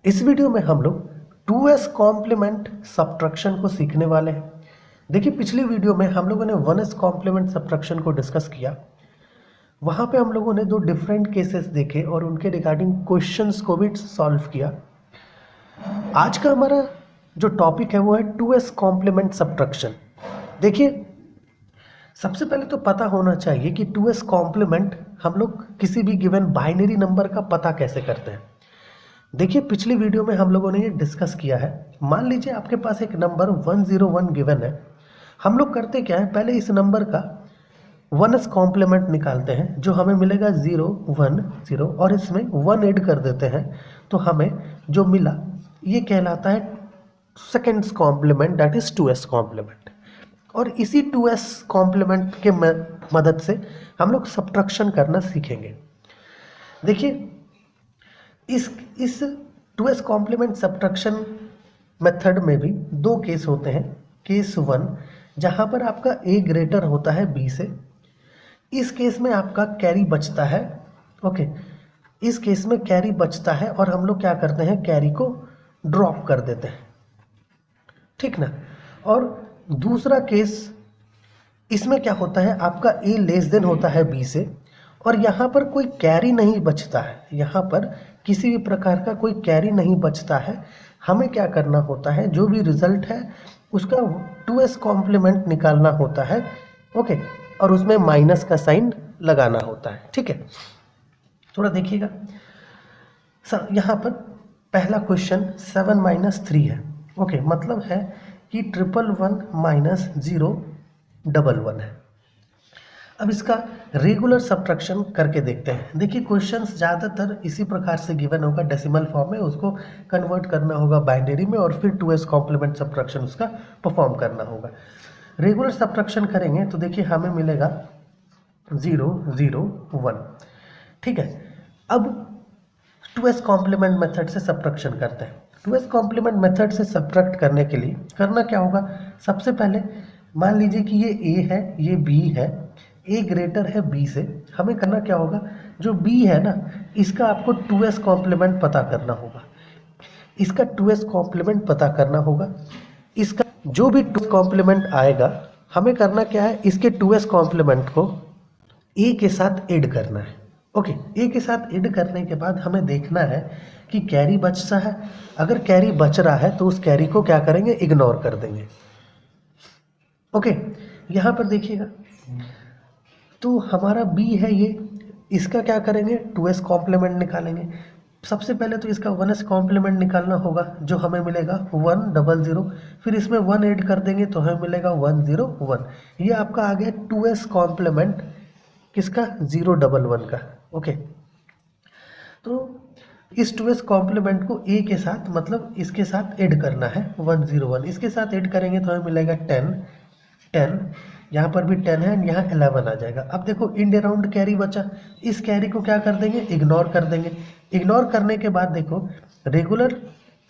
इस वीडियो में हम लोग 2s कॉम्प्लीमेंट सब्ट्रैक्शन को सीखने वाले हैं। देखिए, पिछली वीडियो में हम लोगों ने 1s कॉम्प्लीमेंट सब्ट्रैक्शन को डिस्कस किया। वहाँ पे हम लोगों ने दो डिफरेंट केसेस देखे और उनके रिगार्डिंग क्वेश्चंस को भी सॉल्व किया। आज का हमारा जो टॉपिक है वो है 2s कॉम्प्लीमेंट सब्ट्रैक्शन। देखिए, सबसे पहले तो पता होना चाहिए कि 2s कॉम्प्लीमेंट हम लोग किसी भी गिवन बाइनरी नंबर का पता कैसे करते हैं। देखिए, पिछली वीडियो में हम लोगों ने ये डिस्कस किया है। मान लीजिए आपके पास एक नंबर 101 गिवन है। हम लोग करते क्या है, पहले इस नंबर का 1s कॉम्प्लीमेंट निकालते हैं, जो हमें मिलेगा 0 1 0 और इसमें 1 ऐड कर देते हैं, तो हमें जो मिला ये कहलाता है seconds complement, that is 2s complement. और इसी 2s कॉम्प्लीमेंट के मदद से हम लोग सब्ट्रैक्शन करना सीखेंगे। देखिए, इस 2s कॉम्प्लीमेंट सब्ट्रैक्शन मेथड में भी दो केस होते हैं। केस 1 जहाँ पर आपका a ग्रेटर होता है b से, इस केस में आपका कैरी बचता है। ओके, इस केस में कैरी बचता है और हम लोग क्या करते हैं, कैरी को ड्रॉप कर देते हैं, ठीक ना। और दूसरा केस, इसमें क्या होता है, आपका a लेस देन होता है b से और यहाँ पर कोई कैरी नहीं बचता है, यहाँ पर किसी भी प्रकार का कोई कैरी नहीं बचता है। हमें क्या करना होता है, जो भी रिजल्ट है उसका 2s कॉम्प्लीमेंट निकालना होता है। ओके, और उसमें माइनस का साइन लगाना होता है, ठीक है। थोड़ा देखिएगा, यहाँ पर पहला क्वेश्चन 7 - 3 है। ओके, मतलब है कि 111 - 011 है। अब इसका रेगुलर सब्ट्रैक्शन करके देखते हैं। देखिए, क्वेश्चंस ज़्यादातर इसी प्रकार से गिवन होगा, डेसिमल फॉर्म में, उसको कन्वर्ट करना होगा बाइनरी में और फिर 2s कॉम्प्लीमेंट सब्ट्रैक्शन उसका परफॉर्म करना होगा। रेगुलर सब्ट्रैक्शन करेंगे तो देखिए हमें मिलेगा 0 0 1, ठीक है। अब 2s कॉम्प्लीमेंट मेथड से सब्ट्रैक्शन करते हैं। 2s कॉम्प्लीमेंट मेथड से सब्ट्रैक्ट करने के लिए करना क्या होगा, सबसे पहले मान लीजिए कि ये a है, ये b है, a ग्रेटर है b से। हमें करना क्या होगा, जो b है ना, इसका आपको 2s कॉम्प्लीमेंट पता करना होगा। इसका 2s कॉम्प्लीमेंट पता करना होगा। इसका जो भी 2s कॉम्प्लीमेंट आएगा, हमें करना क्या है, इसके 2s कॉम्प्लीमेंट को a के साथ ऐड करना है। ओके, a के साथ ऐड करने के बाद हमें देखना है कि कैरी बचता है। अगर कैरी बच रहा है तो उस कैरी को क्या करेंगे, इग्नोर कर देंगे। ओके, यहाँ पर देखिएगा, तो हमारा b है ये, इसका क्या करेंगे, 2s कॉम्प्लीमेंट निकालेंगे। सबसे पहले तो इसका 1s कॉम्प्लीमेंट निकालना होगा, जो हमें मिलेगा 100, फिर इसमें 1 ऐड कर देंगे तो हमें मिलेगा 101। ये आपका आ गया 2s कॉम्प्लीमेंट किसका, 011 का। ओके, तो इस 2s कॉम्प्लीमेंट को a के साथ, मतलब इसके साथ ऐड करना है, 101 इसके साथ ऐड करेंगे तो हमें मिलेगा 10 10, यहाँ पर भी 10 है, यहाँ 11 आ जाएगा। अब देखो, इंड अराउंड कैरी बचा, इस कैरी को क्या कर देंगे, इग्नोर कर देंगे। इग्नोर करने के बाद देखो, रेगुलर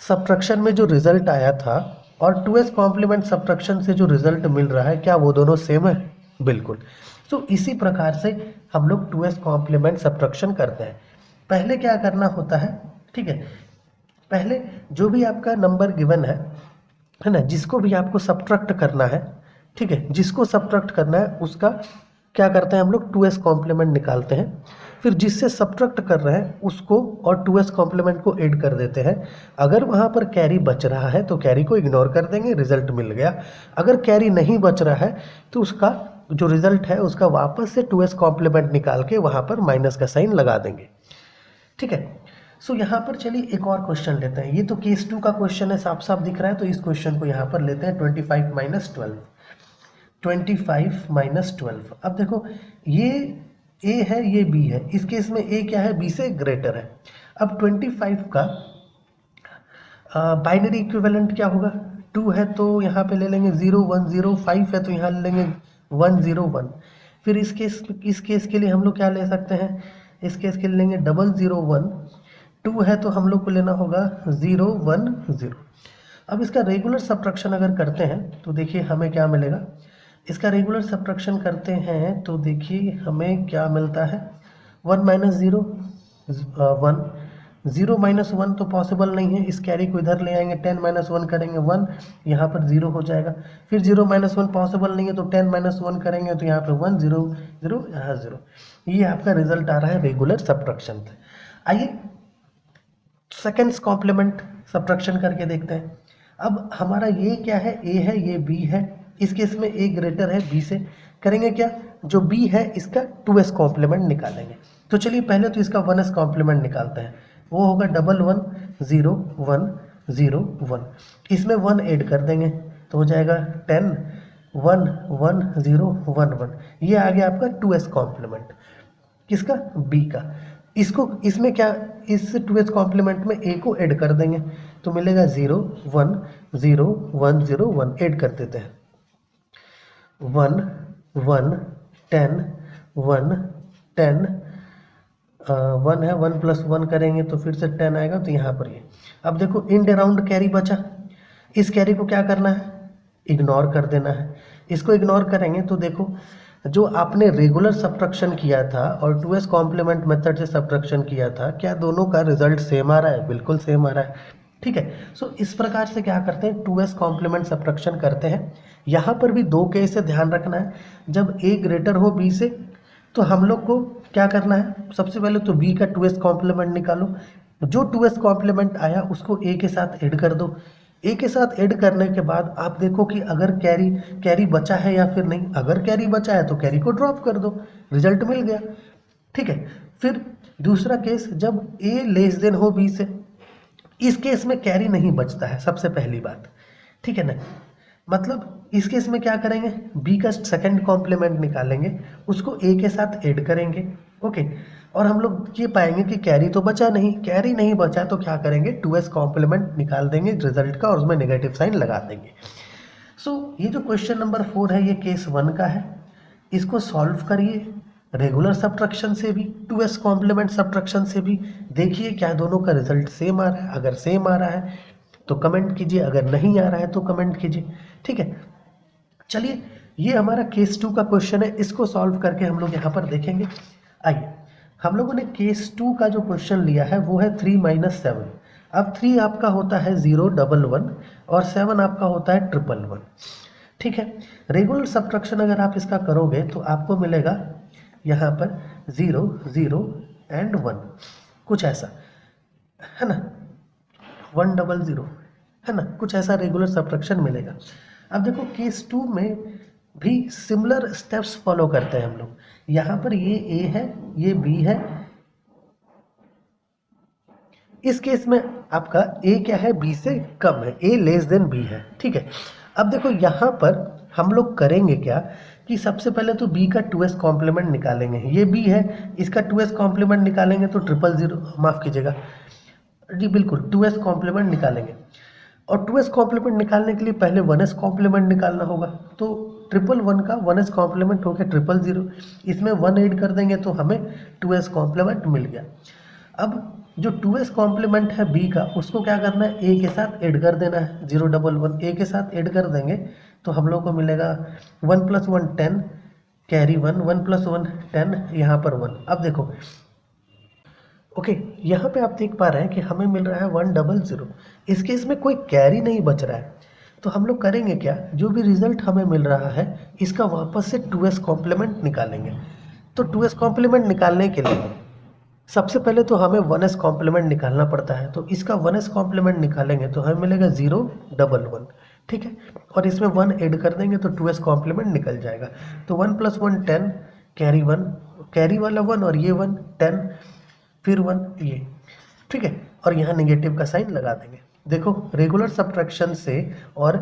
सब्ट्रैक्शन में जो रिजल्ट आया था और 2s कॉम्प्लीमेंट सब्ट्रैक्शन से जो रिजल्ट मिल रहा है, क्या वो दोनों सेम है? बिल्कुल। तो इसी प्रकार से हम लोग 2s कॉम्प्लीमेंट सब्ट्रैक्शन करते हैं। पहले क्या करना होता है, ठीक है, पहले जो भी आपका नंबर गिवन है ना, जिसको भी आपको सब्ट्रैक्ट करना है, ठीक है, जिसको सब्ट्रैक्ट करना है उसका क्या करते हैं हम लोग, 2s कॉम्प्लीमेंट निकालते हैं। फिर जिससे सब्ट्रैक्ट कर रहे हैं उसको और 2s कॉम्प्लीमेंट को ऐड कर देते हैं। अगर वहाँ पर कैरी बच रहा है तो कैरी को इग्नोर कर देंगे, रिजल्ट मिल गया। अगर कैरी नहीं बच रहा है तो उसका जो रिजल्ट है उसका वापस से 2s कॉम्प्लीमेंट निकाल के वहाँ पर माइनस का साइन लगा देंगे, ठीक है। सो यहाँ पर चलिए एक और क्वेश्चन लेते हैं। ये तो केस 2 का क्वेश्चन है, साफ साफ दिख रहा है, तो इस क्वेश्चन को यहाँ पर लेते हैं। 25 - 12, 25 - 12। अब देखो, ये a है, ये b है, इस केस में a क्या है, b से ग्रेटर है। अब 25 का बाइनरी इक्विवेलेंट क्या होगा, 2 है तो यहाँ पे ले लेंगे 0 1 0, 5 है तो यहाँ ले लेंगे 101। फिर इस केस के लिए हम लोग क्या ले सकते हैं, इस केस के लिए लेंगे 001। 2 है तो हम लोग को लेना होगा 010। अब इसका रेगुलर सब्ट्रैक्शन अगर करते हैं तो देखिए हमें क्या मिलेगा। इसका रेगुलर सब्ट्रैक्शन करते हैं तो देखिए हमें क्या मिलता है, 1 - 0 1, 0 माइनस 1 तो पॉसिबल नहीं है, इस कैरी को इधर ले आएंगे, 10 माइनस 1 करेंगे 1, यहाँ पर 0 हो जाएगा। फिर 0 माइनस 1 पॉसिबल नहीं है तो 10 माइनस 1 करेंगे तो यहाँ पर 1 0 0 यहाँ 0। ये आपका रिजल्ट आ रहा है रेगुलर सबट्रैक्शन से। आइए सेकेंड्स कॉम्प्लीमेंट सबट्रैक्शन करके देखते हैं। अब हमारा ये क्या है, ए है, ये बी है, इस केस में ए ग्रेटर है बी से, करेंगे क्या, जो बी है इसका 2s कॉम्प्लीमेंट निकालेंगे। तो चलिए पहले तो इसका 1s कॉम्प्लीमेंट निकालते हैं, वो होगा 1 1 0 1 0 1, इसमें 1 ऐड कर देंगे तो हो जाएगा 10 1 1 0 1 1। ये आ गया आपका 2s कॉम्प्लीमेंट, किसका, बी का। इसको इसमें क्या, इस 2s कॉम्प्लीमेंट में ए को ऐड कर देंगे तो मिलेगा 0 1 0 1 0 1, ऐड कर देते हैं 1 1 10 1 10 1 है, 1 प्लस 1 करेंगे तो फिर से 10 आएगा, तो यहाँ पर ये। अब देखो इंड अराउंड कैरी बचा, इस कैरी को क्या करना है, इग्नोर कर देना है। इसको इग्नोर करेंगे तो देखो जो आपने रेगुलर सबट्रैक्शन किया था और 2s कॉम्प्लीमेंट मेथड से सबट्रैक्शन किया था, क्या दोनों का रिजल्ट सेम आ रहा है, बिल्कुल सेम आ रहा है। ठीक है, सो इस प्रकार से क्या करते हैं, 2s कॉम्प्लीमेंट सबट्रैक्शन करते हैं। यहाँ पर भी दो केस से ध्यान रखना है, जब a ग्रेटर हो b से तो हम लोग को क्या करना है, सबसे पहले तो b का 2s कॉम्प्लीमेंट निकालो, जो 2s कॉम्प्लीमेंट आया उसको a के साथ ऐड कर दो। ए के साथ ऐड करने के बाद आप देखो कि अगर कैरी बचा है या फिर नहीं, अगर कैरी बचा है तो कैरी को ड्रॉप कर दो, रिजल्ट मिल गया। ठीक है, फिर दूसरा केस जब ए लेस देन हो बी से, इस केस में कैरी नहीं बचता है, सबसे पहली बात। ठीक है ना, मतलब इस केस में क्या करेंगे, बी का सेकंड कॉम्प्लीमेंट निकालेंगे, उसको ए के साथ ऐड करेंगे। ओके, और हम लोग ये पाएंगे कि कैरी तो बचा नहीं, कैरी नहीं बचा तो क्या करेंगे, 2s कॉम्प्लीमेंट निकाल देंगे रिजल्ट का और उसमें नेगेटिव साइन लगा देंगे। सो ये जो क्वेश्चन नंबर 4 है ये केस 1 का है, इसको सॉल्व करिए रेगुलर सबट्रैक्शन से भी, 2s कॉम्प्लीमेंट सबट्रैक्शन से भी, देखिए क्या दोनों का रिजल्ट सेम आ रहा है। अगर सेम आ रहा है तो कमेंट कीजिए, अगर नहीं आ रहा है तो कमेंट कीजिए। ठीक है, चलिए ये हमारा केस 2 का क्वेश्चन है, इसको सॉल्व करके हम लोग यहाँ पर देखेंगे। आइए, हम लोगों ने केस 2 का जो क्वेश्चन लिया है वो है 3 माइनस 7। अब 3 आपका होता है 0 1 1 और 7 आपका होता है 1 1 1। ठीक है, रेगुलर सबट्रैक्शन अगर आप इसका करोगे तो आपको मिलेगा यहाँ पर 0 0 एंड 1, कुछ ऐसा है ना, 1 0 0 है ना, कुछ ऐसा रेगुलर सबट्रैक्शन मिलेगा। अब देखो केस 2 में भी सिमिलर स्टेप्स फॉलो करते हैं हम लोग। यहाँ पर ये a है, ये b है, इस केस में आपका a क्या है, b से कम है, a लेस देन b है। ठीक है, अब देखो यहाँ पर हम लोग करेंगे क्या कि सबसे पहले तो b का 2s कॉम्प्लीमेंट निकालेंगे, ये b है, इसका 2s कॉम्प्लीमेंट निकालेंगे तो 0 0 माफ़ कीजिएगा जी, बिल्कुल 2s कॉम्प्लीमेंट निकालेंगे। और 2s कॉम्प्लीमेंट निकालने के लिए पहले 1s कॉम्प्लीमेंट निकालना होगा, तो 1 1 1 का 1s कॉम्प्लीमेंट हो गया 0 0 0, इसमें 1 ऐड कर देंगे तो हमें 2s कॉम्प्लीमेंट मिल गया। अब जो 2s कॉम्प्लीमेंट है b का, उसको क्या करना है, a के साथ ऐड कर देना है, 0 1 1 a के साथ ऐड कर देंगे तो हम लोग को मिलेगा 1 + 1 10 कैरी 1, 1 + 1 10, यहाँ पर 1। अब देखो ओके, यहाँ पे आप देख पा रहे हैं कि हमें मिल रहा है 1 0 0, इस केस में कोई कैरी नहीं बच रहा है, तो हम लोग करेंगे क्या, जो भी रिजल्ट हमें मिल रहा है इसका वापस से 2s कॉम्प्लीमेंट निकालेंगे। तो 2s कॉम्प्लीमेंट निकालने के लिए सबसे पहले तो हमें 1s कॉम्प्लीमेंट निकालना पड़ता है, तो इसका 1s कॉम्प्लीमेंट निकालेंगे तो हमें मिलेगा 0 1 1। ठीक है, और इसमें 1 ऐड कर देंगे तो 2s कॉम्प्लीमेंट निकल जाएगा। तो 1 + 1 10 कैरी 1, कैरी वाला 1 और ये 1 10 फिर 1 ये। ठीक है, और यहाँ नेगेटिव का साइन लगा देंगे। देखो रेगुलर सबट्रैक्शन से और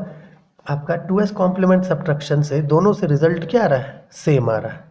आपका 2s कॉम्प्लीमेंट सबट्रैक्शन से दोनों से रिजल्ट क्या आ रहा है, सेम आ रहा है।